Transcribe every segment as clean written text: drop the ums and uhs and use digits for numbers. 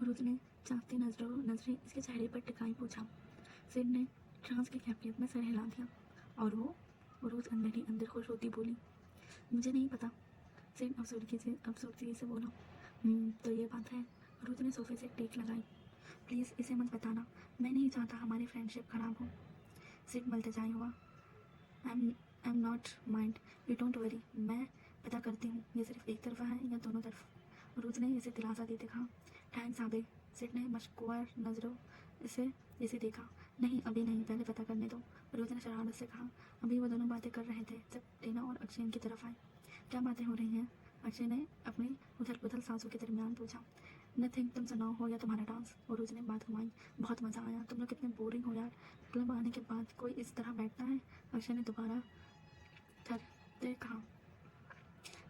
उरूज ने चाहती नजरें इसके चेहरे पर टिकाई पूछा। सिड ने ट्रांस की कैफियत में सर हिला दिया। और वो? उरूज अंदर खुश होती बोली। मुझे नहीं पता, सिड अफसरदगी से बोला। तो ये बात है। उरूज ने सोफे से टेक लगाई। प्लीज़ इसे मत बताना, मैं नहीं चाहता हमारी फ्रेंडशिप खराब हो। सिड मल्तजाई हुआ। I am not mind, you don't worry, मैं पता करती हूँ ये सिर्फ एक तरफा है या दोनों तरफ। उरूज ने इसे दिलासा देते कहा। थैंक्स आबे। सिड ने मशकूर नजरों इसे देखा। नहीं अभी नहीं, पहले पता करने दो, उरूज ने शरारत से कहा। अभी वो दोनों बातें कर रहे थे जब टीना और अक्षय इनकी तरफ आए। क्या बातें हो रही हैं? अक्षय ने अपनी उथल पुथल सांसों के दरमियान पूछा। नथिंग, तुम सुनाओ हो या तुम्हारा डांस। उरूज ने बात घुमाई। बहुत मज़ा आया, तुम लोग कितने बोरिंग हो यार, क्लब आने के बाद कोई इस तरह बैठता है। अक्षय ने दोबारा थरते कहा।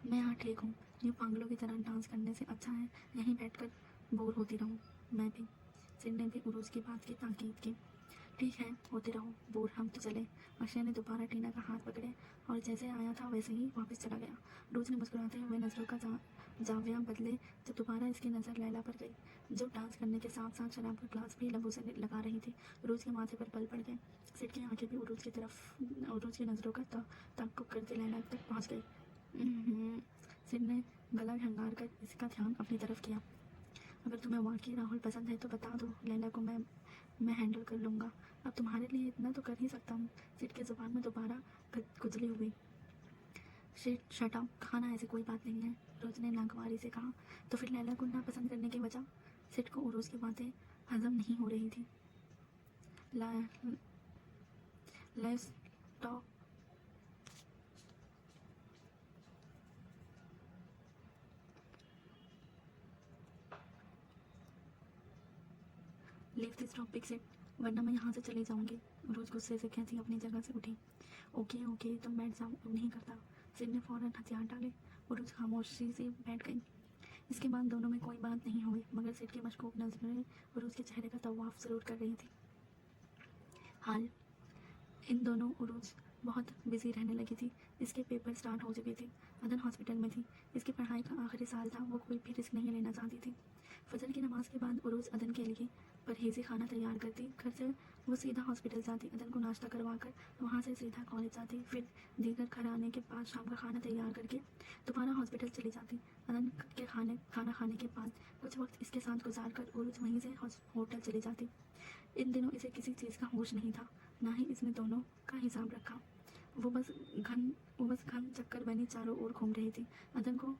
मैं यहाँ ठीक हूँ, यूँ पागलों की तरह डांस करने से अच्छा है यहीं बैठकर बोर होती रहूँ। मैं भी। सिड ने भी उरूज की बात की ताकीद की। ठीक है, होते रहो बोर, हम तो चले। अक्षय ने दोबारा टीना का हाथ पकड़े और जैसे आया था वैसे ही वापस चला गया। रोज ने मुस्कुराते हुए नजरों का जाविया बदले जब दोबारा इसकी नज़र लैला पर गई, जो डांस करने के साथ साथ शराब का ग्लास भी लबों से लगा रही थी। रोज के माथे पर बल पड़ गए। सिड की आंखें भी उरूज की नज़रों का ताक्कुब करते लैला तक पहुँच गई। सिड ने गला झंगार कर इसका ध्यान अपनी तरफ किया। अगर तुम्हें वाकई राहुल पसंद है तो बता दो, लैला को मैं हैंडल कर लूँगा। अब तुम्हारे लिए इतना तो कर ही सकता हूँ। सिड की जुबान में दोबारा खुजली हुई। शट अप, खाना ऐसी कोई बात नहीं है, रोज ने नागवारी से कहा। तो फिर लैला को ना पसंद करने की वजह? सिड को उरूज की बातें हजम नहीं हो रही थी। Let's talk. Leave this topic Sid, वरना मैं यहाँ से चली जाऊँगी। रोज गुस्से से कहती अपनी जगह से उठी। ओके ओके, तुम बैठ जाओ, अब नहीं करता। सिड ने फौरन हथियार डाले और रोज खामोशी से बैठ गई। इसके बाद दोनों में कोई बात नहीं हुई, मगर सिड की मशकूक नजरें उरूज के चेहरे का तवाफ जरूर कर रही थी। हाल इन दोनों उरूज बहुत बिजी रहने लगी थी। इसके पेपर स्टार्ट हो चुके थे। अदन हॉस्पिटल में थी। इसकी पढ़ाई का आखिरी साल था। वो कोई भी रिस्क नहीं लेना चाहती थी। फजर की नमाज के बाद उरूज अदन के लिए परहेजी खाना तैयार करती। घर से वो सीधा हॉस्पिटल जाती, अदन को नाश्ता करवा कर वहाँ से सीधा कॉलेज जाती, फिर दीगर घर आने के बाद शाम का खाना तैयार करके दोबारा हॉस्पिटल चली जाती। अदन के खाना खाने के बाद कुछ वक्त इसके साथ गुजार कर उरूज वहीं से होटल चली जाती। इन दिनों इसे किसी चीज़ का होश नहीं था, ना ही इसने दोनों का हिसाब रखा। वो बस घन चक्कर बनी चारों ओर घूम रही थी। अदन को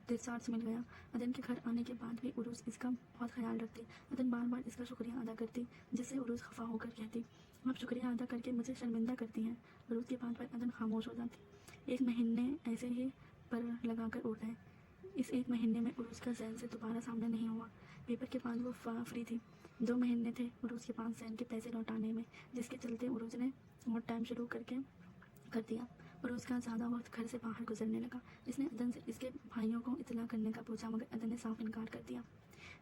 डिस्चार्ज मिल गया। अदन के घर आने के बाद भी उरूज इसका बहुत ख्याल रखती। अदन बार बार इसका शुक्रिया अदा करती, जिससे उरूज खफा होकर कहती, आप शुक्रिया अदा करके मुझे शर्मिंदा करती हैं। उरूज की बात पर अदन खामोश हो जाती। 1 महीने ऐसे ही पर लगाकर उड़ गए। इस 1 महीने में उरूज का जैन से दोबारा सामना नहीं हुआ। पेपर के बाद वो फ्री थी। 2 महीने थे उरूज के पास जैन के पैसे लौटाने में, जिसके चलते उरूज ने और टाइम शुरू कर दिया। उरूज का ज़्यादा वक्त घर से बाहर गुजरने लगा। इसने अदन से इसके भाइयों को इतला करने का पूछा, मगर अदन ने साफ इनकार कर दिया।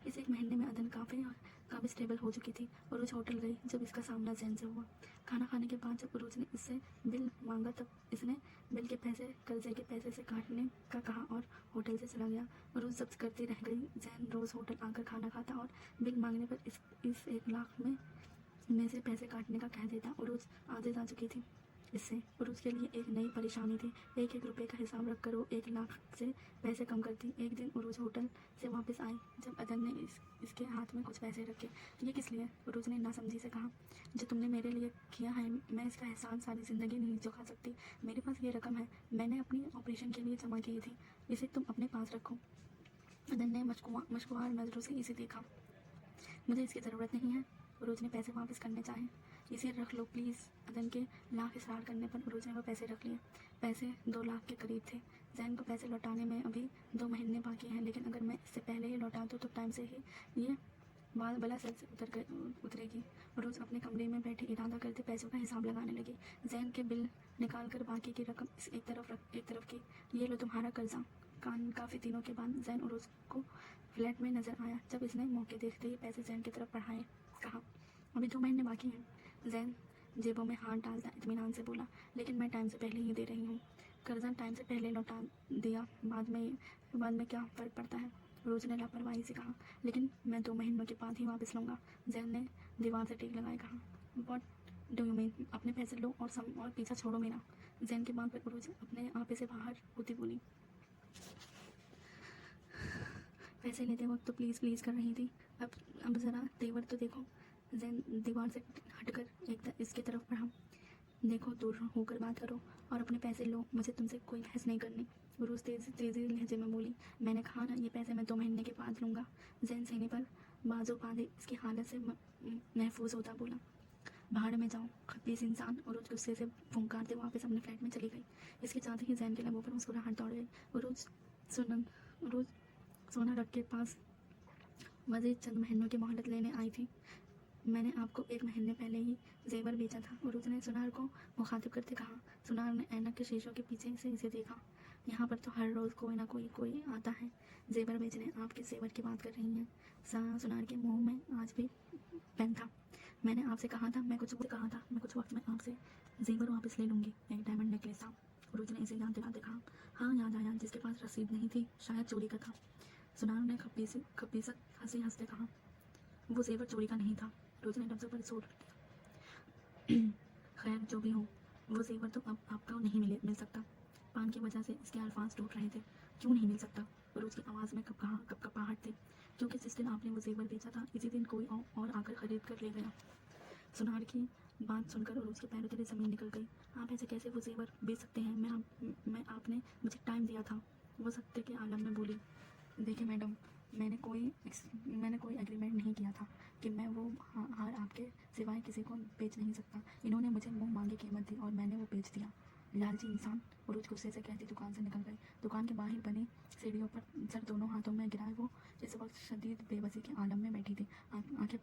इस 1 महीने में अदन काफ़ी स्टेबल हो चुकी थी। उरूज होटल गई जब इसका सामना जैन से हुआ। खाना खाने के बाद जब उरूज ने इससे बिल मांगा तब इसने बिल के पैसे कर्जे के पैसे से काटने का कहा और होटल से चला गया। उरूज जब्त करती रह गई। जैन रोज़ होटल आकर खाना खाता और बिल मांगने पर इस 1 लाख में से पैसे काटने का कह देता। उरूज आदत आ चुकी थी इससे। उरूज के लिए एक नई परेशानी थी। 1-1 रुपये का हिसाब रखकर वो 1 लाख से पैसे कम करती। एक दिन उरूज होटल से वापस आई जब अदन ने इसके हाथ में कुछ पैसे रखे। ये किस लिए? उरूज ने नासमझी से कहा। जो तुमने मेरे लिए किया है, मैं इसका एहसान सारी ज़िंदगी नहीं चुका सकती। मेरे पास ये रकम है, मैंने अपनी ऑपरेशन के लिए जमा की थी, इसे तुम अपने पास रखो। अदन ने मशकुआर नज़रों से इसे देखा। मुझे इसकी ज़रूरत नहीं है। उरूज ने पैसे वापस करने चाहे। इसे रख लो प्लीज़। अदन के लाख इसरार करने पर उरूज ने वो पैसे रख लिए। पैसे 2 लाख के करीब थे। जैन को पैसे लौटाने में अभी 2 महीने बाकी हैं, लेकिन अगर मैं इससे पहले ही लौटा दूँ तो टाइम से ही ये बला सर से उतरेगी। उरूज अपने कमरे में बैठे इरादा करते पैसों का हिसाब लगाने लगी। जैन के बिल निकाल कर बाकी की रकम एक तरफ की। ये लो तुम्हारा कर्जा। काफ़ी दिनों के बाद जैन उरूज को फ्लैट में नजर आया। जब इसने मौके देखते ही पैसे जैन की तरफ बढ़ाए, कहा, अभी 2 महीने बाकी हैं। जैन जेबों में हाथ डालता इत्मीनान से बोला, लेकिन मैं टाइम से पहले ही दे रही हूँ। कर्जा टाइम से पहले लौटा दिया, बाद में क्या फ़र्क पड़ता है? रोज ने लापरवाही से कहा। लेकिन मैं 2 महीनों के बाद ही वापस लूँगा। जैन ने दीवार से टेक लगाए कहा। What do you mean? अपने पैसे लो और पीछा छोड़ो मेरा। जैन के बात पर उरोज अपने आपे से बाहर होती बोली। पैसे लेते वक्त तो प्लीज़ प्लीज़ कर रही थी, अब ज़रा तेवर तो देखो। जैन दीवार से हटकर इसके तरफ बढ़ा। देखो, दूर होकर बात करो और अपने पैसे लो, मुझे तुमसे कोई बहस नहीं करनी। रोज़ तेज़ी लहजे में बोली। मैंने कहा ना, ये पैसे मैं 2 महीने के बाद लूँगा। जैन सीने पर बाजू बांधे इसकी हालत से महफूज होता बोला। भाड़ में जाओ खबीस इंसान। उरोज गुस्से से फुंकारते वापस अपने फ्लैट में चली गई। इसके साथ ही जैन के लबों पर मुस्कुराहट दौड़ गई। उरोज सोना रख के पास मज़ीद चंद महीनों की मोहलत लेने आई थी। मैंने आपको 1 महीने पहले ही जेवर बेचा था। उरोज ने सुनार को मुखातिब करते कहा। सुनार ने ऐनक के शीशों के पीछे से इसे देखा। यहाँ पर तो हर रोज़ कोई ना कोई आता है जेवर बेचने। आप किस जेवर की बात कर रही हैं? सुनार के मुंह में आज भी पेन था। मैंने आपसे कहा था मैं कुछ वक्त में आपसे जेवर वापस ले लूँगी। एक डायमंड नेकलेस था। उरोज ने इसे याद दिलाते कहा। हाँ, याद आया, जिसके पास रसीद नहीं थी, शायद चोरी का था। सुनार ने खबीसत हंसी हंसते कहा। वो जेवर चोरी का नहीं था। रोज ने लफ्ज़ों पर जोर दिया। खैर, जो भी हो, वो जेवर तो अब आपको नहीं मिल सकता। पान की वजह से इसके अल्फाज टूट रहे थे। क्यों नहीं मिल सकता? रोज की आवाज़ में कपकपाहट थी। क्योंकि जिस दिन आपने वो जेवर बेचा था, इसी दिन कोई और आकर खरीद कर ले गया। सुनार की बात सुनकर रोज के पैरों तले ज़मीन निकल गई। आप ऐसे कैसे वो जेवर बेच सकते हैं? आपने मुझे टाइम दिया था। वो सत्य के आलम में बोली। देखिए मैडम, मैंने कोई एग्रीमेंट नहीं किया था कि मैं वो हार आपके सिवाय किसी को बेच नहीं सकता। इन्होंने मुझे मुंह मांगी कीमत दी और मैंने वो बेच दिया। लालची इंसान। उरोज गुस्से से कहती दुकान से निकल गई। दुकान के बाहर बनी सीढ़ियों पर सर दोनों हाथों में गिराए वो इस वक्त शदीद बेबसी के आलम में बैठी थी। आंखें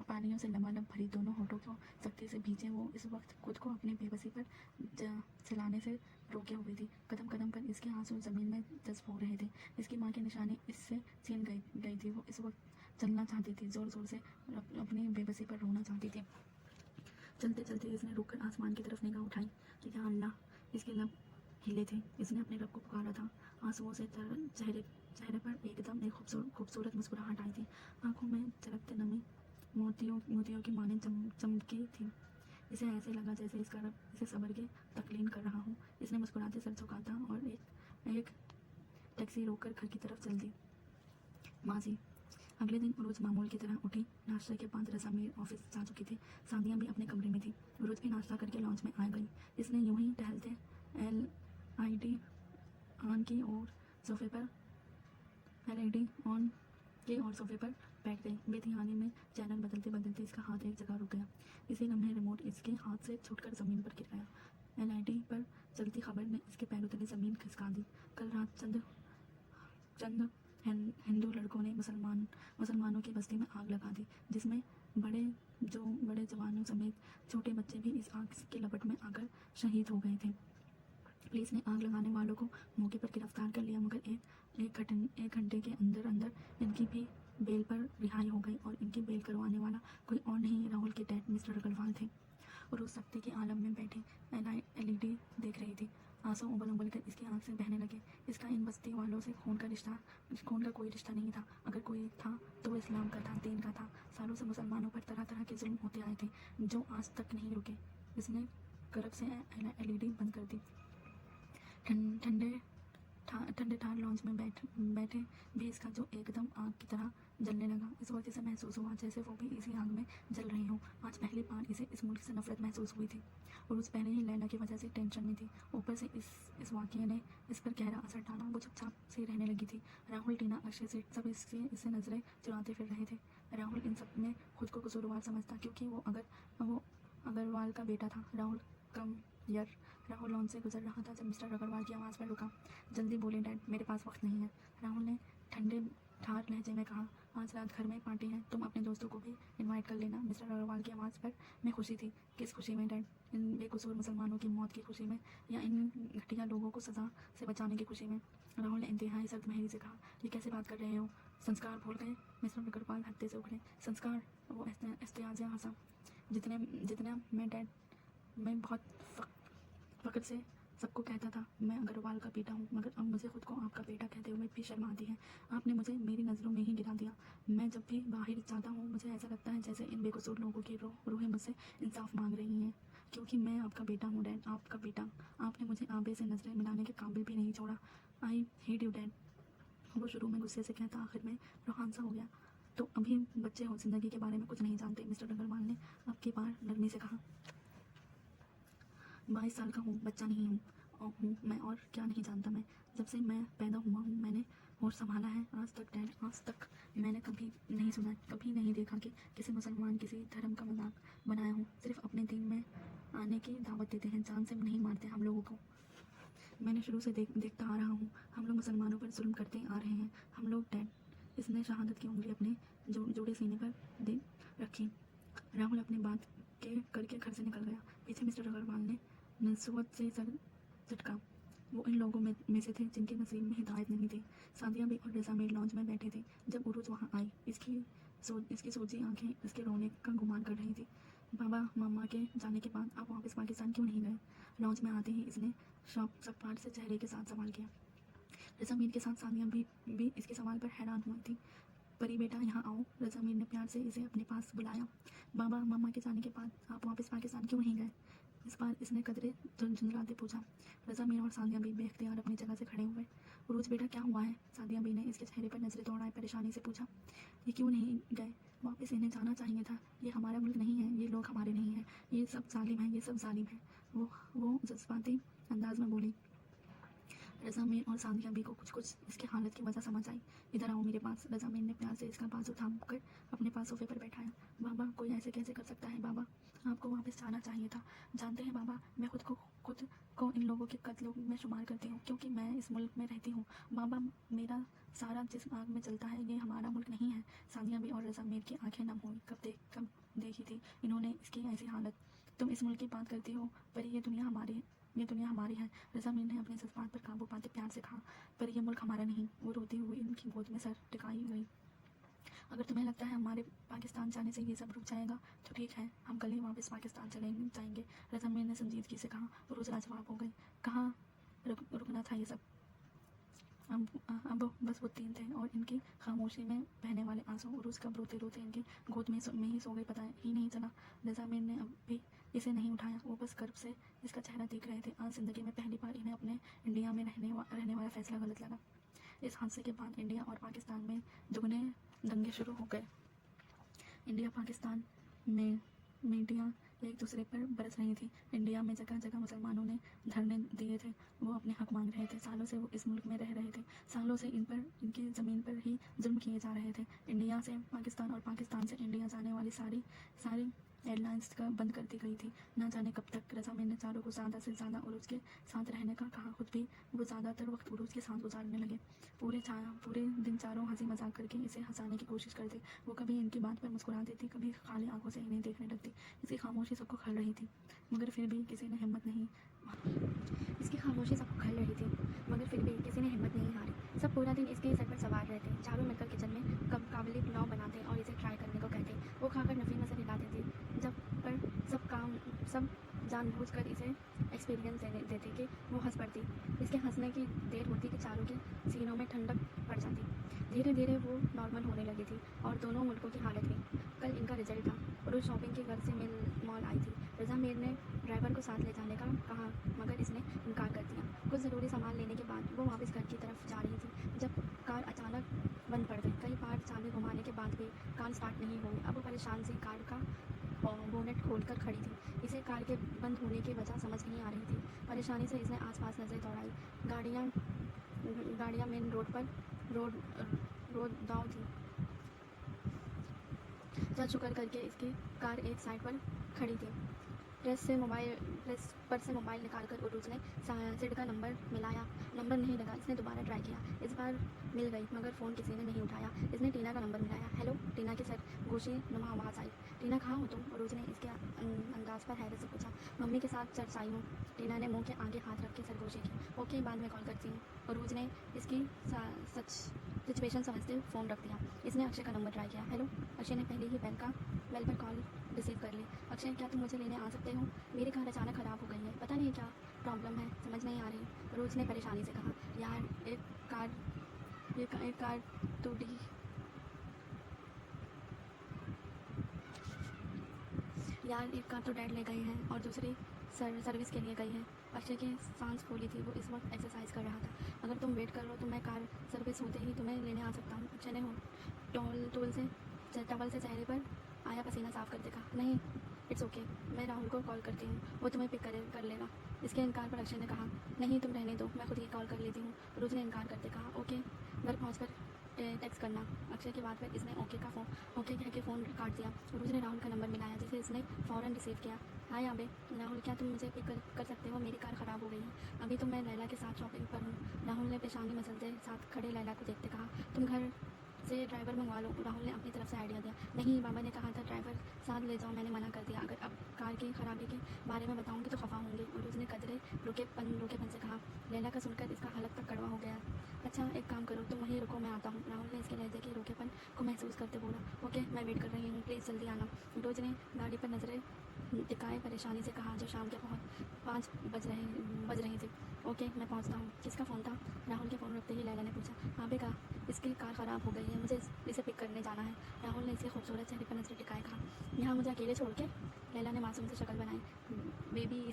पानियों से लबालब भरी, दोनों होठों को सख्ती से भींचे वो इस वक्त खुद को अपनी बेबसी पर चलाने से रोके हुए थी। कदम कदम पर इसके आंसू ज़मीन में जज्ब हो रहे थे। इसकी माँ की निशानी इससे छीन गई थी। वो इस वक्त चलना चाहती थी, ज़ोर ज़ोर से अपनी बेबसी पर रोना चाहती थी। चलते चलते इसने रुककर आसमान की तरफ निगाह उठाई कि या अल्लाह, इसके लब हिले थे। इसने अपने रब को पुकारा था। आंसुओं से चेहरे पर एकदम एक खूबसूरत मुस्कुराहट आई थी। आंखों में झलकते नमी मोतियों की माने चमकी थी। इसे ऐसे लगा जैसे इसका रब इसे सब्र की तकलीन कर रहा हो। इसने मुस्कुराते सर झुकाता और एक टैक्सी रोककर घर की तरफ चल दी। माजी। अगले दिन उरोज मामूल की तरह उठी। नाश्ते के बाद रज़ा मीर ऑफिस जा चुकी थी। सादिया भी अपने कमरे में थी। उरोज भी नाश्ता करके लॉन्च में आ गई। इसने यूं ही टहलते LID ऑन की और सोफे पर बैठ गई। बेध्यानी में चैनल बदलते बदलते इसका हाथ एक जगह रुक गया। इसी लम्हे रिमोट इसके हाथ से छूटकर ज़मीन पर गिर गया। LID पर चलती खबर ने इसके पैरों तले ज़मीन खिसका दी। कल रात चंद हिंदू लड़कों ने मुसलमानों की बस्ती में आग लगा दी, जिसमें बड़े जवानों समेत छोटे बच्चे भी इस आग की लपट में आकर शहीद हो गए थे। पुलिस ने आग लगाने वालों को मौके पर गिरफ्तार कर लिया, मगर एक घंटे के अंदर इनकी भी बेल पर रिहाई हो गई और इनकी बेल करवाने वाला कोई और नहीं, राहुल के डैड मिस्टर अग्रवाल थे। और उस सख्ती के आलम में बैठी LED देख रही थी। आंसू उबल कर इसकी आंख से बहने लगे। इसका इन बस्ती वालों से खून का कोई रिश्ता नहीं था। अगर कोई था तो वो इस्लाम का था, दीन का था। सालों से मुसलमानों पर तरह तरह के जुल्म होते आए थे, जो आज तक नहीं रुके। इसने करब से LED बंद कर दी। ठंडे ठार लॉन्च में बैठे भी इसका जो एकदम आग की तरह जलने लगा। इस वक्त इसे महसूस हुआ जैसे वो भी इसी आग में जल रही हो। आज पहली बार इसे इस मुल्क से नफरत महसूस हुई थी और उस पहले ही लैला की वजह से टेंशन में थी। ऊपर से इस वाक़ये ने इस पर गहरा असर डाला। वो चुपचाप से रहने लगी थी। राहुल, टीना, अक्षय सेठ सब इससे नजरें चुराते फिर रहे थे। राहुल इन सब में खुद को कसूरवार समझता, क्योंकि वो अग्रवाल का बेटा था। राहुल लॉन से गुजर रहा था जब मिस्टर अग्रवाल की आवाज़ पर रुका। जल्दी बोले डैड, मेरे पास वक्त नहीं है। राहुल ने ठंडे ठार लहजे में कहा। आज रात घर में पार्टी है, तुम अपने दोस्तों को भी इनवाइट कर लेना। मिस्टर अग्रवाल की आवाज़ पर में खुशी थी। किस खुशी में डैड? इन बेकसूर मुसलमानों की मौत की खुशी में या इन घटिया लोगों को सज़ा से बचाने की खुशी में? राहुल ने इंतहाई सख्त महरी से कहा। ये कैसे बात कर रहे हो? संस्कार भूल गए? मिस्टर अग्रवाल हत्ते से उखड़े। संस्कार? वो इस्तेयाज़ा हंसा। जितना मैं डैड, मैं बहुत फ़क्र से सबको कहता था मैं अग्रवाल का बेटा हूँ, मगर अब मुझे खुद को आपका बेटा कहते हुए भी शर्म आती है। आपने मुझे मेरी नज़रों में ही गिरा दिया। मैं जब भी बाहर जाता हूँ मुझे ऐसा लगता है जैसे इन बेकसूर लोगों की रूहें मुझसे इंसाफ मांग रही हैं, क्योंकि मैं आपका बेटा हूँ डैड, आपका बेटा। आपने मुझे आबे से नज़रें मिलाने के काबिल भी नहीं छोड़ा। I hate you dad. वो शुरू में गुस्से से कहता आखिर में रोहान सा हो गया। तो अभी बच्चे हो, ज़िंदगी के बारे में कुछ नहीं जानते, मिस्टर अग्रवाल ने अब की बार नरमी से कहा। 22 साल का हूँ, बच्चा नहीं हूँ मैं, और क्या नहीं जानता मैं। जब से मैं पैदा हुआ हूँ मैंने होश संभाला है। आज तक डैड, आज तक मैंने कभी नहीं सुना, कभी नहीं देखा कि किसी मुसलमान किसी धर्म का मजाक बनाया हूँ। सिर्फ अपने दिन में आने की दावत देते हैं, जान से नहीं मारते हम लोगों को। मैंने शुरू से देखता आ रहा हूँ, हम लोग मुसलमानों पर जुल्म करते आ रहे हैं, हम लोग डैड। इसने शहादत की उंगली अपने जोड़े सीने पर दे रखी। राहुल अपनी बात के करके घर से निकल गया। पीछे मिस्टर अग्रवाल ने नस्वत से सर झटका। वो इन लोगों में से थे जिनके नसीब में हिदायत नहीं थी। सादिया भी और रज़ा मेड लॉन्च में बैठे थे जब उरूज वहाँ आई। इसकी सोची आंखें इसके रोने का गुमान कर रही थी। बाबा मामा के जाने के बाद आप वापस पाकिस्तान क्यों नहीं गए? लॉन्च में आते ही इसने सपाट से चेहरे के साथ सवाल किया। रज़ा मीर के साथ सादिया भी इसके सवाल पर हैरान हुई थी। परी बेटा यहाँ आओ, रज़ा मीर ने प्यार से इसे अपने पास बुलाया। बाबा मामा के जाने के बाद आप वापस पाकिस्तान क्यों नहीं गए? इस बार इसने कदरे झुंझुलाते पूछा। रज़ा मीर और सादिया भी बेख्तियार अपनी जगह से खड़े हुए। उरूज बेटा क्या हुआ है? सादिया बी ने इसके चेहरे पर नजरें दौड़ाए परेशानी से पूछा। ये क्यों नहीं गए वापस? इन्हें जाना चाहिए था। ये हमारा मुल्क नहीं है, ये लोग हमारे नहीं हैं, ये सब जालिम है, ये सब जालिम है। वो जज्बाती अंदाज में बोली। रज़ा मीर और सादिया बी को कुछ इसकी हालत की वजह समझ आई। इधर आओ मेरे पास। रज़ा मीर ने प्यार से इसका बाजू थाम कर अपने पास सोफे पर बैठाया। बाबा कोई ऐसे कैसे कर सकता है? बाबा आपको वापस जाना चाहिए था। जानते हैं बाबा, मैं खुद को इन लोगों के कत्लों में शुमार करती हूँ, क्योंकि मैं इस मुल्क में रहती हूँ। बाबा मेरा सारा जिस्म आग में चलता है, ये हमारा मुल्क नहीं है। सादिया बी और रज़ा मीर की आंखें नम हुई। कब देखी थी इन्होंने इसकी ऐसी हालत? तुम इस मुल्क की बात करती हो, पर ये दुनिया हमारी है। रज़ा मीर ने अपने जज्बात पर काबू पाते प्यार से कहा। पर यह मुल्क हमारा नहीं। वो रोती हुई इनकी गोद में सर टिकाई गई। अगर तुम्हें लगता है हमारे पाकिस्तान जाने से ये सब रुक जाएगा तो ठीक है, हम कल ही वापस पाकिस्तान जाएंगे। रज़ा मीर ने संजीदगी से कहा। रोज़ लाजवाब हो गई। कहाँ रुकना था ये सब? अब बस वो तीन थे और इनकी खामोशी में बहने वाले आंसू। उरूज कब रोते रोते इनकी गोद में ही सो गई, पता ही नहीं चला। रज़ा मीर ने अब भी इसे नहीं उठाया। वो बस गर्व से इसका चेहरा देख रहे थे। आज ज़िंदगी में पहली बार इन्हें अपने इंडिया में रहने वाला फैसला गलत लगा। इस हादसे के बाद इंडिया और पाकिस्तान में दुगने दंगे शुरू हो गए। इंडिया पाकिस्तान में मीडिया एक दूसरे पर बरस रही थी। इंडिया में जगह जगह मुसलमानों ने धरने दिए थे। वो अपने हक मांग रहे थे। सालों से वो इस मुल्क में रह रहे थे। सालों से इन पर, इनकी ज़मीन पर ही जुल्म किए जा रहे थे। इंडिया से पाकिस्तान और पाकिस्तान से इंडिया जाने वाली सारी एयरलाइंस का बंद कर दी गई थी। ना जाने कब तक। रज़ा मीर ने चारों को ज़्यादा से ज़्यादा उरूज के साथ रहने का कहा। खुद भी वो ज़्यादातर वक्त उरूज के साथ गुजारने लगे। पूरे दिन चारों हंसी मजाक करके इसे हंसाने की कोशिश करते। वो कभी इनकी बात पर मुस्कुरा देती, कभी खाली आंखों से इन्हें देखने लगती। इसकी खामोशी सबको खल रही थी, मगर फिर भी किसी ने हिम्मत नहीं हारी। सब पूरा दिन इसके सर पर सवार रहते। चारों मिलकर किचन में काबुली पुलाव बनाते और इसे ट्राई करने को कहते। वो खाकर नफी में सर हिलाते थे। सब जानबूझकर इसे एक्सपीरियंस देते कि वो हंस पड़ती। इसके हंसने की देर होती कि चारों के सीनों में ठंडक पड़ जाती। धीरे धीरे वो नॉर्मल होने लगी थी और दोनों मुल्कों की हालत भी। कल इनका रिजल्ट था। रोज शॉपिंग के घर से मॉल आई थी। रज़ा मीर ने ड्राइवर को साथ ले जाने का कहा, मगर इसने इनकार कर दिया। कुछ ज़रूरी सामान लेने के बाद वो वापस घर की तरफ जा रही थी जब कार अचानक बंद पड़ गई। कई बार चाबी घुमाने के बाद भी कार स्टार्ट नहीं हुई। अब वो परेशान सी कार का बोनेट खोलकर खड़ी थी। इसे कार के बंद होने की वजह समझ नहीं आ रही थी। परेशानी से इसने आसपास नजरें दौड़ाई। गाड़ियाँ मेन रोड दाव थी। जज शुक्र करके इसकी कार एक साइड पर खड़ी थी। प्रेस पर से मोबाइल निकालकर उरूज ने सिड का नंबर मिलाया। नंबर नहीं लगा। इसने दोबारा ट्राई किया। इस बार मिल गई, मगर फ़ोन किसी ने नहीं उठाया। इसने टीना का नंबर मिलाया। हेलो। टीना की सरगोशी नुमा आवाज़ आई। टीना कहाँ हो तुम? उरूज ने इसके अंदाज पर हैरत से पूछा। मम्मी के साथ चर्च आई हूँ। टीना ने मुंह के आगे हाथ रख के सरगोशी की। ओके, बाद में कॉल करती हूँ। उरूज ने इसकी सिचुएशन समझते फ़ोन रख दिया। इसने अक्षय का नंबर ट्राई किया। हेलो, अक्षय ने पहले ही बेल पर कॉल रिसीव कर ली। अक्षय, क्या तुम मुझे लेने आ सकते हो? मेरी कार अचानक ख़राब हो गई है, पता नहीं क्या प्रॉब्लम है, समझ नहीं आ रही। रोज ने परेशानी से कहा। यार एक कार टूटी यार एक कार तो डैड ले गए हैं और दूसरी सर्विस के लिए गई है। अक्षय की सांस फूली थी, वो इस वक्त एक्सरसाइज कर रहा था। अगर तुम वेट करो तो मैं कार सर्विस होते ही तुम्हें लेने आ सकता हूँ। अक्षय ने टवल से चेहरे पर आया पसीना साफ करते कहा। नहीं, इट्स ओके, मैं राहुल को कॉल करती हूँ, वो तुम्हें पिक कर लेगा। इसके इनकार पर अक्षय ने कहा, नहीं तुम रहने दो, मैं खुद ही कॉल कर लेती हूँ। रोज ने इनकार करते कहा, ओके, घर पहुँच कर टेक्स्ट करना। अक्षय की बात पर इसने ओके कह के फ़ोन काट दिया। रोज ने राहुल का नंबर मिलाया, जिसे इसने फ़ौरन रिसीव किया। हाय आबे, राहुल, क्या तुम मुझे पिक कर सकते हो? मेरी कार ख़राब हो गई है, अभी तो मैं लैला के साथ शॉपिंग पर हूँ। राहुल ने पेशानी मसलते साथ खड़े लैला को देखते कहा, तुम घर से ड्राइवर मंगवा लो। राहुल ने अपनी तरफ से आइडिया दिया। नहीं, बाबा ने कहा था ड्राइवर साथ ले जाओ, मैंने मना कर दिया। अगर अब कार की खराबी के बारे में बताऊंगी तो खफा होंगे। और उसने कदरे रोकेपन से कहा। लैला का सुनकर इसका हलक तक कड़वा हो गया। अच्छा एक काम करो, तुम वहीं रुको, मैं आता हूँ। राहुल ने इसके लहजे के रोकेपन को महसूस करते बोला। ओके, मैं वेट कर रही हूँ, प्लीज़ जल्दी आना। रोज ने गाड़ी पर नजरें टिकाए परेशानी से कहा, जो शाम के 5 बज रही थी। ओके, मैं पहुँचता हूँ। किसका फ़ोन था? राहुल के फ़ोन रखते ही लैला ने पूछा। आबे का, इसकी कार ख़राब हो गई है, मुझे इसे पिक करने जाना है। राहुल ने इसके खूबसूरत चेहरे पर नजरें टिकाए कहा। यहाँ मुझे अकेले छोड़ के? लैला ने मासूम से शक्ल बनाई। बेबी,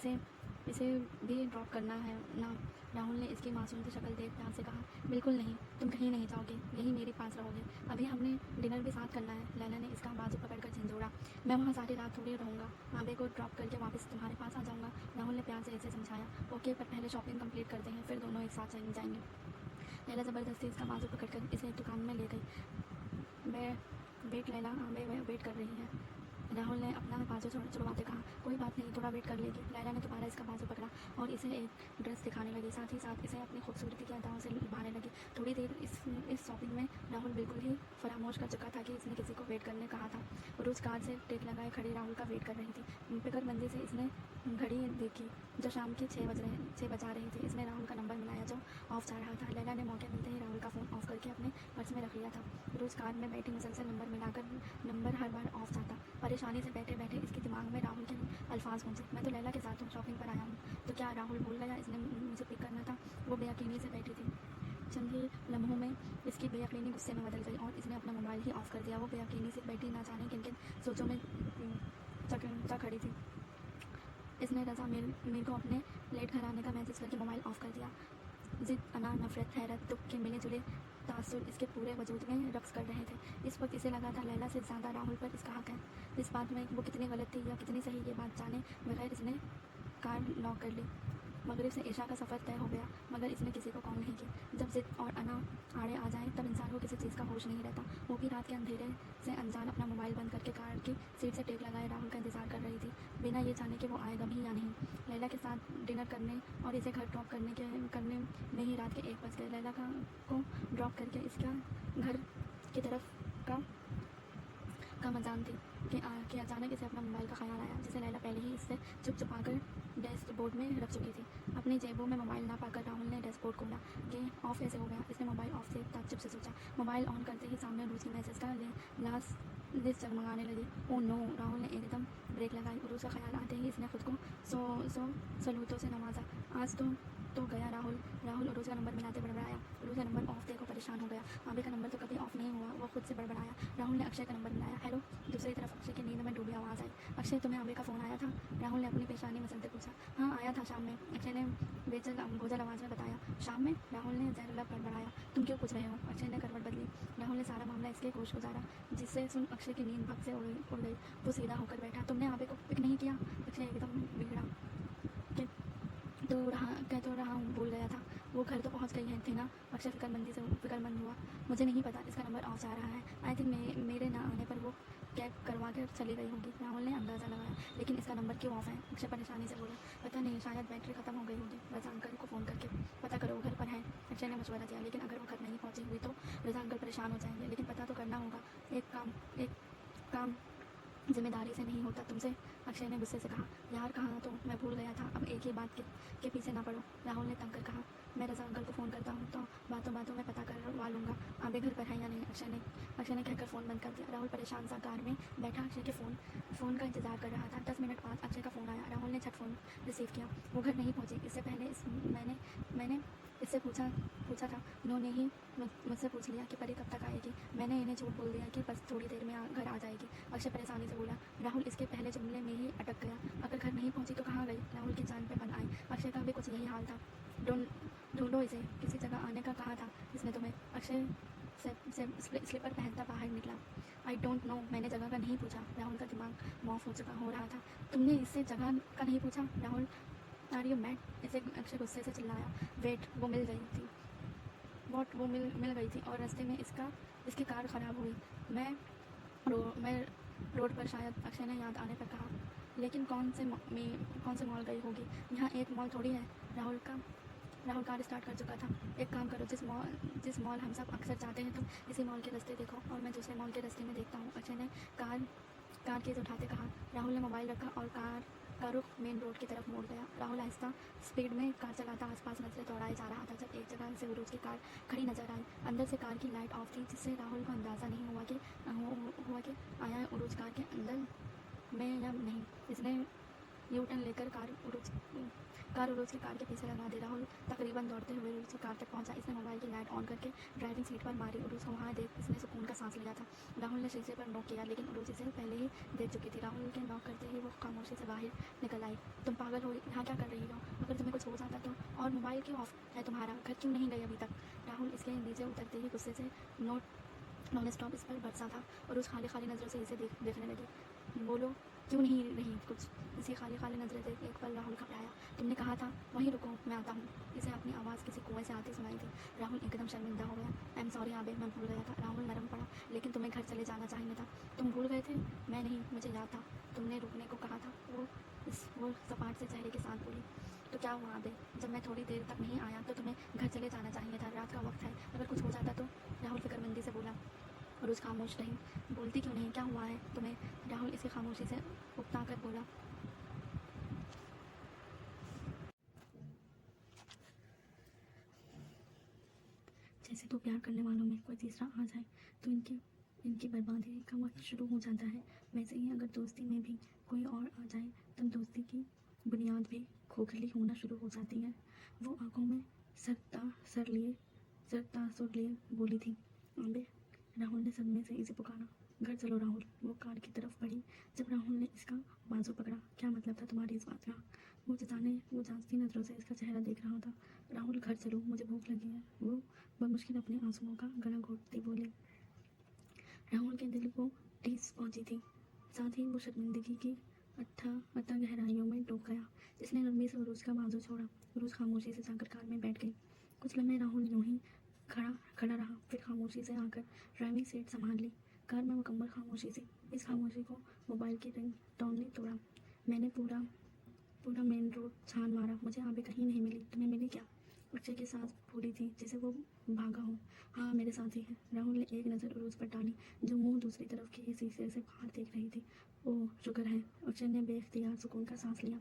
इसे भी ड्रॉप करना है ना? राहुल ने इसकी मासूम सी शक्ल देख प्यार से कहा। बिल्कुल नहीं, तुम कहीं नहीं जाओगे, यही मेरे पास रहोगे, अभी हमने डिनर भी साथ करना है। लैला ने इसका बाजू पकड़कर झंझोड़ा। मैं वहाँ सारी रात थोड़ी रहूँगा, आबे को ड्रॉप करके वापस तुम्हारे पास आ जाऊँगा। राहुल ने प्यार से इसे समझाया। ओके, पर पहले शॉपिंग कंप्लीट करते हैं, फिर दोनों एक साथ जाएंगे। लैला ज़बरदस्ती इसका बाजू पकड़कर इसे दुकान में ले गई। वेट लैला, आबे वेट कर रही है। राहुल ने अपना बाजू छुड़वाते कहा। कोई बात नहीं, थोड़ा वेट कर लेगी। लैला ने दोबारा इसका बाजू पकड़ा और इसे एक ड्रेस दिखाने लगी, साथ ही साथ इसे अपनी खूबसूरती की अदाओं से लुभाने लगी। थोड़ी देर इस शॉपिंग में राहुल बिल्कुल ही फरामोश कर चुका था कि इसने किसी को वेट करने कहा था। रोज कार से टेक लगाए खड़ी राहुल का वेट कर रही थी। फिक्रमंदी से इसने घड़ी देखी, जो शाम के 6 बजा रही थी। इसने राहुल का नंबर मिलाया, जो ऑफ जा रहा था। लैला ने मौके मिलते ही राहुल का फ़ोन ऑफ करके अपने पर्स में रख लिया था। रोज कार में बैठी मुसलसल नंबर मिलाकर नंबर हर बार ऑफ जाता। परेशानी से बैठे बैठे इसके दिमाग में राहुल के अल्फाज गूंजे। मैं तो लैला के साथ हूँ, शॉपिंग पर आया हूँ। तो क्या राहुल भूल गया इसने मुझे पिक करना था? वो बेयकीनी से बैठी थी। चंद ही लम्हों में इसकी बेयकीनी गुस्से में बदल गई और इसने अपना मोबाइल ही ऑफ कर दिया। वो बेयकीनी से बैठी ना जाने किन किन सोचों में चा खड़ी थी। इसने रजा मीर को अपने लेट घर आने का मैसेज करके मोबाइल ऑफ कर दिया। जिद, अना, नफरत, हैरत, दुख के मिले जुले तासुर इसके पूरे वजूद में रक्स कर रहे थे। इस वक्त इसे लगा था लैला से ज़्यादा राहुल पर इसका हक है। इस बात में वो कितनी गलत थी या कितनी सही, ये बात जाने बगैर इसने कार लॉक कर ली। मगरिब से ईशा का सफ़र तय हो गया, मगर इसने किसी को कॉल नहीं की। जब जिद और अना आड़े आ जाए तब इंसान को किसी चीज़ का होश नहीं रहता। वो भी रात के अंधेरे से अनजान अपना मोबाइल बंद करके कार की सीट से टेक लगाए राहुल का इंतज़ार कर रही थी, बिना ये जाने कि वो आएगा भी या नहीं। लैला के साथ डिनर करने और इसे घर ड्रॉप करने में ही रात के 1 बज गए। लैला को ड्रॉप करके इसका घर की तरफ का मजान थी कि अचानक इसे अपना मोबाइल का ख्याल आया, जिसे लैला पहले ही इससे छुपाकर डैशबोर्ड में रख चुकी थी। अपनी जेबों में मोबाइल ना पाकर राहुल ने डैशबोर्ड खोला। ये ऑफ कैसे हो गया? इसने मोबाइल ऑफ से ताज्जुब से सोचा। मोबाइल ऑन करते ही सामने रूस की मैसेज का लास्ट लिस्ट जगमगाने लगी। Oh no! राहुल ने एकदम ब्रेक लगाई। उरूस का ख्याल आते ही इसने खुद को सलूतों से नवाजा। आज तो गया राहुल उरूस का नंबर मिलाते बड़बड़ाया। उरूस का नंबर ऑफ देखो परेशान हो गया। आबे का नंबर तो कभी ऑफ नहीं हुआ, वो खुद से बड़बड़ाया। राहुल ने अक्षय का नंबर मिलाया। हेलो। दूसरी तरफ अक्षय की नींद में डूबी आवाज़ आई। अक्षय, तुम्हें आबे का फ़ोन आया था? राहुल ने अपनी पेशानी मसलते पूछा। हाँ आया था शाम में, अक्षय ने बोझल आवाज़ में बताया। शाम में? राहुल ने जहरलब बड़बड़ाया। तुम क्यों पूछ रहे हो? अक्षय ने करवट बदली। राहुल ने सारा मामला इसके होश गुजारा, जिससे सुन अक्षय की नींद भग से उड़ गई। वो सीधा होकर बैठा। तुमने आबे को पिक नहीं किया? अक्षय एकदम बिगड़ा। कह तो रहा हूँ, भूल गया था। वो घर तो पहुँच गई है थी ना? अक्षय फिक्रमंद हुआ। मुझे नहीं पता, इसका नंबर ऑफ जा रहा है। आई थिंक मेरे ना आने पर वो कैब करवा कर चली गई होगी। राहुल ने अंदाज़ा लगाया। लेकिन इसका नंबर क्यों ऑफ है? अक्षय परेशानी से बोला। पता नहीं, शायद बैटरी ख़त्म हो गई होगी। रजा अंकल को फ़ोन करके पता करो, वो घर पर है। अक्षय ने मशवरा दिया। लेकिन अगर वो घर नहीं पहुँची हुई तो रजा अंकल परेशान हो जाएंगे। लेकिन पता तो करना होगा। एक काम जिम्मेदारी से नहीं होता तुमसे, अक्षय ने गुस्से से कहा। यार कहाँ तो मैं भूल गया था, अब एक ही बात के पीछे ना पड़ो। राहुल ने तंग कर कहा। मैं रज़ा अंकल को फ़ोन करता हूँ तो बातों बातों में पता करवा लूँगा आबे घर पर है या नहीं। अक्षय ने कहकर फ़ोन बंद कर दिया। राहुल परेशान सा कार में बैठा अक्षय के फ़ोन का इंतज़ार कर रहा था। 10 मिनट बाद अक्षय का फ़ोन आया। राहुल ने झट फ़ोन रिसीव किया। वो घर नहीं पहुँची। इससे पहले मैंने इससे पूछा था। उन्होंने ही मुझसे पूछ लिया कि परी कब तक आएगी। मैंने इन्हें झूठ बोल दिया कि बस थोड़ी देर में घर आ जाएगी। अक्षय परेशानी से बोला। राहुल इसके पहले जुमले में ही अटक गया। अगर घर नहीं पहुँची तो कहाँ गई? राहुल की जान पे बन आई। अक्षय का भी कुछ यही हाल था। ढूंढो इसे, किसी जगह आने का कहा था इसने तुम्हें। अक्षय से स्लीपर पहनता बाहर निकला। आई डोंट नो, मैंने जगह का नहीं पूछा। राहुल का दिमाग ऑफ हो रहा था। तुमने इससे जगह का नहीं पूछा? Rahul, are you mad? इसे अक्षय गुस्से से चिल्लाया। वेट, वो मिल गई थी। वो मिल गई थी और रास्ते में इसकी कार ख़राब हुई। मैं रोड पर, शायद अक्षय ने याद आने पर कहा। लेकिन कौन से मॉल गई होगी? यहाँ एक मॉल थोड़ी है। राहुल कार स्टार्ट कर चुका था। एक काम करो, जिस मॉल हम सब अक्सर जाते हैं तुम इसी मॉल के रास्ते देखो और मैं दूसरे मॉल के रास्ते में देखता हूँ। अक्षय ने कार कीज उठाते कहा। राहुल ने मोबाइल रखा और कार का रुख मेन रोड की तरफ मोड़ गया। राहुल आहिस्ता स्पीड में कार चलाता आसपास नजरें दौड़ाए जा रहा था जब एक जगह से उरूज की कार खड़ी नजर आई। अंदर से कार की लाइट ऑफ थी जिससे राहुल को अंदाज़ा नहीं हुआ कि आया उरूज कार के अंदर में या नहीं। इसने यू टर्न लेकर कार उरूज की कार के पीछे लगा दी। राहुल तकरीबन दौड़ते हुए उरूज की कार तक पहुंचा। इसने मोबाइल की लाइट ऑन करके ड्राइविंग सीट पर मारी। उरूज को वहां देख इसने सुकून का सांस लिया था। राहुल ने शीशे पर नॉक किया लेकिन उरूज इसे पहले ही देख चुकी थी। राहुल के नॉक करते ही वो खामोशी से बाहर निकल आई। तुम पागल हो, यहाँ क्या कर रही हो? अगर तुम्हें कुछ हो जाता तो? और मोबाइल क्यों ऑफ है तुम्हारा? घर क्यों नहीं गई अभी तक? राहुल इसके नीचे उतरते ही गुस्से से नॉन स्टॉप इस पर बरसा था और उस खाली नज़रों से इसे देखने लगी। बोलो, क्यों नहीं रही कुछ? इसी खाली नजरें देख एक पल राहुल घबराया। तुमने कहा था वहीं रुको, मैं आता हूँ। इसे अपनी आवाज़ किसी कुएं से आती सुनाई थी। राहुल एकदम शर्मिंदा हो गया। आई एम सॉरी आबे, मैं भूल गया था। राहुल नरम पड़ा। लेकिन तुम्हें घर चले जाना चाहिए था। तुम भूल गए थे? मैं नहीं, मुझे याद था। तुमने रुकने को कहा था। वो सपाट से चेहरे के साथ बोली। तो क्या हुआ आबे? जब मैं थोड़ी देर तक नहीं आया तो तुम्हें घर चले जाना चाहिए था। रात का वक्त है, अगर कुछ हो जाता तो? राहुल फिक्रमंदी से बोला। उरूज खामोश रही। बोलती क्यों नहीं? क्या हुआ है तुम्हें? राहुल इसे खामोशी से उकता कर बोला। जैसे तो प्यार करने वालों में कोई तीसरा आ जाए तो इनकी बर्बादी का वक्त शुरू हो जाता है। वैसे ही अगर दोस्ती में भी कोई और आ जाए तब दोस्ती की बुनियाद भी खोखली होना शुरू हो जाती है। वो आंखों में तासुर लिए बोली थी। आबे, राहुल ने सदमे से इसे पुकारा। घर चलो राहुल। वो कार की तरफ बढ़ी। जब राहुल ने इसका बाजू पकड़ा। क्या मतलब था तुम्हारी इस बात का? वो जांचती नजरों से इसका चेहरा देख रहा था। राहुल, घर चलो, मुझे भूख लगी है। वो बमुश्किल अपने आंसुओं का गला घोटती बोली। राहुल के दिल को ठेस पहुंची थी। साथ ही वो शर्मिंदगी की अथाह गहराइयों में डूब गया। जिसने नरमी से उरूज का बाजू छोड़ा। उरूज खामोशी से जाकर कार में बैठ गई। कुछ लम्हे राहुल यूं ही खड़ा रहा, फिर खामोशी से आकर ड्राइविंग सीट संभाल ली। कार में मुकम्मल खामोशी थी। इस खामोशी को मोबाइल की रिंगटोन ने तोड़ा। मैंने पूरा मेन रोड छान मारा, मुझे आबे कहीं नहीं मिली। तुम्हें मिली क्या? अक्षय की सांस फूली थी जैसे वो भागा हो। हाँ, मेरे साथ ही है। राहुल ने एक नज़र उरूज पर डाली जो मुंह दूसरी तरफ के शीशे से बाहर देख रही थी। ओह, शुक्र है। अक्षय ने बेख्तियार सुकून का सांस लिया।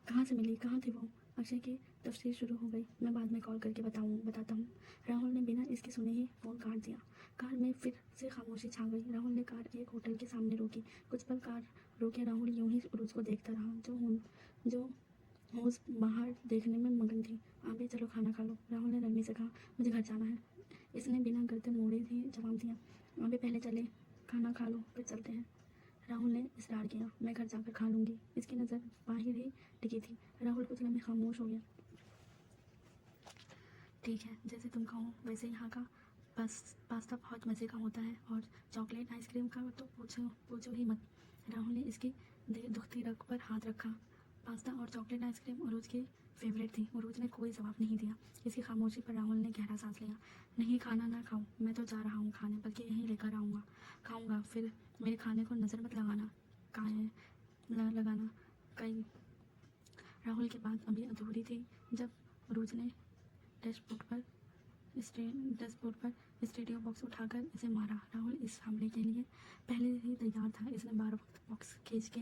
कहाँ से मिली? कहाँ थी वो? अक्षय की तफसीर शुरू हो गई। मैं बाद में कॉल करके बताता हूँ। राहुल ने बिना इसके सुने ही फ़ोन काट दिया। कार में फिर से खामोशी छा गई। राहुल ने कार एक होटल के सामने रोकी। कुछ पल कार रोके राहुल यूं ही उरूज को देखता रहा जो होश बाहर देखने में मगन थी। आबे चलो खाना खा लो, राहुल ने नरमी से कहा। मुझे घर जाना है, इसने बिना गर्दन मोड़े ही जवाब दिया। आबे पहले चले, खाना खा लो फिर चलते हैं। राहुल ने इसरार किया। मैं घर जाकर खा लूँगी। इसकी नज़र बाहर ही टिकी थी। राहुल कुछ लम्हे खामोश हो गया। ठीक है, जैसे तुम कहो वैसे। यहाँ का पास्ता बहुत मज़े का होता है और चॉकलेट आइसक्रीम का तो पूछो ही मत। राहुल ने इसकी दुखती रग पर हाथ रखा। पास्ता और चॉकलेट आइसक्रीम उरूज की फेवरेट थी। उरूज ने कोई जवाब नहीं दिया। इसकी खामोशी पर राहुल ने गहरा सांस लिया। नहीं, खाना ना खाओ, मैं तो जा रहा हूँ खाने, बल्कि यहीं लेकर खाऊंगा। फिर मेरे खाने को नज़र मत लगाना कहीं। राहुल की बात अभी अधूरी थी जब उरूज ने डैशबोर्ड पर स्टेडियो बॉक्स उठाकर इसे मारा। राहुल इस हमले के लिए पहले ही तैयार था। इसने 12 वक्त बॉक्स खींच के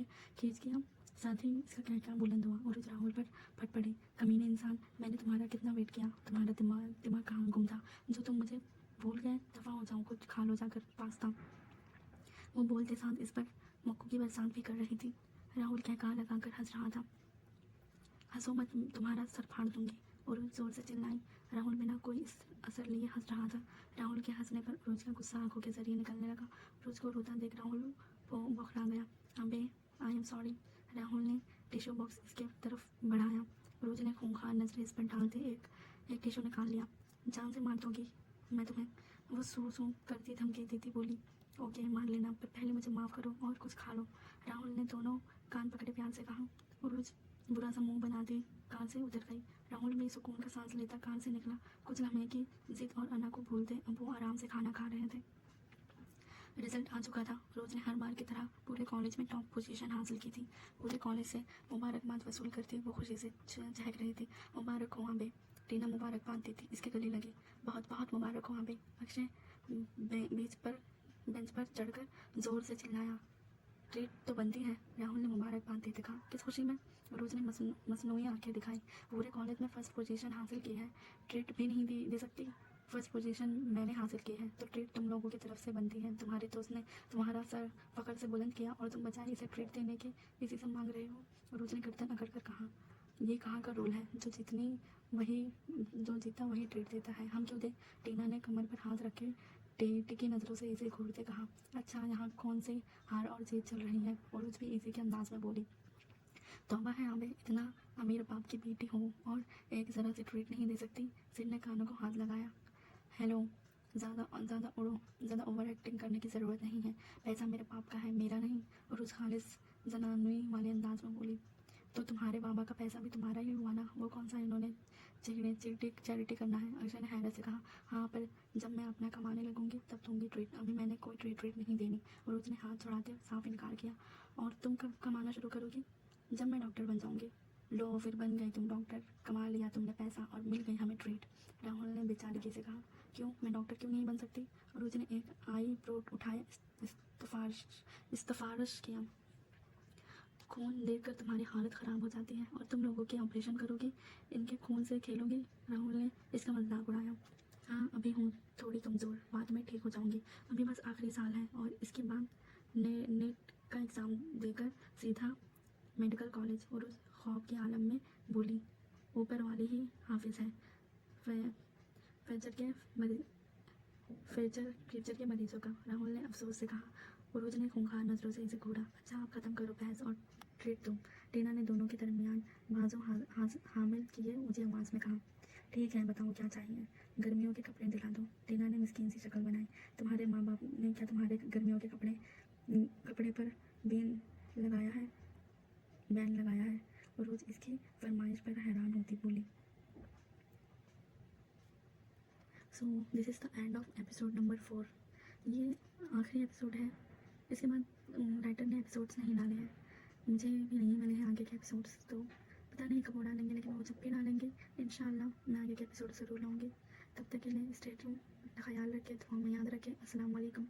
साथ ही इसका कहना बुलंद हुआ। उरुस राहुल पर फट पड़ी। कमीने इंसान, मैंने तुम्हारा कितना वेट किया, तुम्हारा दिमाग कहाँ गुम था जो तुम मुझे भूल गए। दफ़ा हो जाओ, कुछ खा लो जाकर पास्ता। वो बोलते साथ इस पर मक्खू की बरसात भी कर रही थी। राहुल कहका लगाकर हंस रहा था। हंसो मत, तुम्हारा सर फाड़ दूंगी, उरुस जोर से चिल्लाई। राहुल बिना कोई असर लिए हंस रहा था। राहुल के हंसने पर उरुस का गुस्सा आंखों के जरिए निकलने लगा। उरुस को रोता देख राहुल बौखला गया। अबे आई एम सॉरी। राहुल ने टिश्यू बॉक्स इसके तरफ बढ़ाया। उरुस ने खूंखार नजरें इस पर डालते एक टिश्यू निकाल लिया। जान से मार दोगी मैं तुम्हें, वो सू करती धमकी देती बोली। ओके मार लेना, पर पहले मुझे माफ़ करो और कुछ खा लो। राहुल ने दोनों कान पकड़े प्यार से कहा। उरुस बुरा सा मुंह बनाती कार से उतर गई। राहुल भी सुकून का सांस लेता कार से निकला। कुछ लम्हे की जिद और अना को भूलते अब वो आराम से खाना खा रहे थे। रिजल्ट आ चुका था। रोज ने हर बार की तरह पूरे कॉलेज में टॉप पोजीशन हासिल की थी। पूरे कॉलेज से मुबारकबाद वसूल करते वो खुशी से चहक रही थी। मुबारक हो आबे। टीना मुबारकबाद देती इसके गले लगी। बहुत बहुत मुबारक हो आबे। अक्षय बेंच पर चढ़कर जोर से चिल्लाया। ट्रीट तो बनती है, राहुल ने मुबारकबाद देते कहा। किस खुशी में? रोज ने मसनूई आंखें दिखाई। पूरे कॉलेज में फर्स्ट पोजीशन हासिल की है, ट्रीट भी नहीं दे सकती? फर्स्ट पोजीशन मैंने हासिल की है तो ट्रीट तुम लोगों की तरफ से बनती है। तुम्हारे दोस्त ने तुम्हारा सर फखर से बुलंद किया और तुम बजाय इसे ट्रीट देने के इसी से मांग रहे हो। रोज ने गर्दन अकड़ कर कहा। ये कहाँ का रूल है, जो जीता वही ट्रीट देता है, हम क्यों दे? टीना ने कमर पर हाथ रखे टिकी नज़रों से इसे घूरते कहा। अच्छा, यहाँ कौन सी हार और जीत चल रही है? उरुस भी इसी के अंदाज में बोली। तौबा है आबे, इतना अमीर बाप की बेटी हो और एक ज़रा से ट्रीट नहीं दे सकती? सिर ने कानों को हाथ लगाया। हेलो, ज़्यादा ओवर एक्टिंग करने की ज़रूरत नहीं है। पैसा मेरे बाप का है, मेरा नहीं। उरुस खालिस जनानुई वाले अंदाज में बोली। तो तुम्हारे बाबा का पैसा भी तुम्हारा ही हुआ ना? वो कौन सा इन्होंने चैरिटी करना है? अक्षय ने हैरत से कहा। हाँ, पर जब मैं अपना कमाने लगूंगी तब दूंगी ट्रीट, अभी मैंने कोई ट्रीट नहीं देनी। और उसने हाथ छुड़ाते साफ इनकार किया। और तुम कब कमाना शुरू करोगी? जब मैं डॉक्टर बन जाऊंगी। लो, फिर बन गई तुम डॉक्टर, कमा लिया तुमने पैसा और मिल गई हमें ट्रीट। राहुल ने बेचारगी से कहा। क्यों, मैं डॉक्टर क्यों नहीं बन सकती? और उसने एक आई ब्रो उठाए इस्तफारश किया। खून देखकर तुम्हारी हालत ख़राब हो जाती है और तुम लोगों के ऑपरेशन करोगी, इनके खून से खेलोगी। राहुल ने इसका मजाक उड़ाया। हाँ, अभी हूँ थोड़ी कमज़ोर, बाद में ठीक हो जाऊंगी। अभी बस आखिरी साल है और इसके बाद नेट का एग्ज़ाम देकर सीधा मेडिकल कॉलेज। और उस ख्वाब के आलम में बोली। ऊपर वाली ही हाफिज़ है। फ्रेजर के मरीजों का, राहुल ने अफसोस से कहा। उरुज ने खूंखार नज़रों से इसे घूरा। अच्छा, आप ख़त्म करो बहस और ट्रीट दो। टीना ने दोनों के दरमियान बाजू हामिल किए ऊंची आवाज़ में कहा। ठीक है, बताओ क्या चाहिए? गर्मियों के कपड़े दिला दो। टीना ने मिस्कीन सी शक्ल बनाई। तुम्हारे माँ बाप ने क्या तुम्हारे गर्मियों के कपड़े पर बैन लगाया है? उरुज इसकी फरमाइश पर हैरान होती बोली। So this is the end of episode number 4। ये आखिरी एपिसोड है। इसके बाद राइटर ने एपिसोड्स नहीं डाले हैं, मुझे भी नहीं मिले हैं आगे के एपिसोड्स, तो पता नहीं कब वो डालेंगे, लेकिन वो जब भी डालेंगे इंशाल्लाह मैं आगे के एपिसोड ज़रूर लाऊंगी। तब तक के लिए स्टे ट्यून, ख्याल रखें, दुआ में याद रखें। अस्सलाम वालेकुम।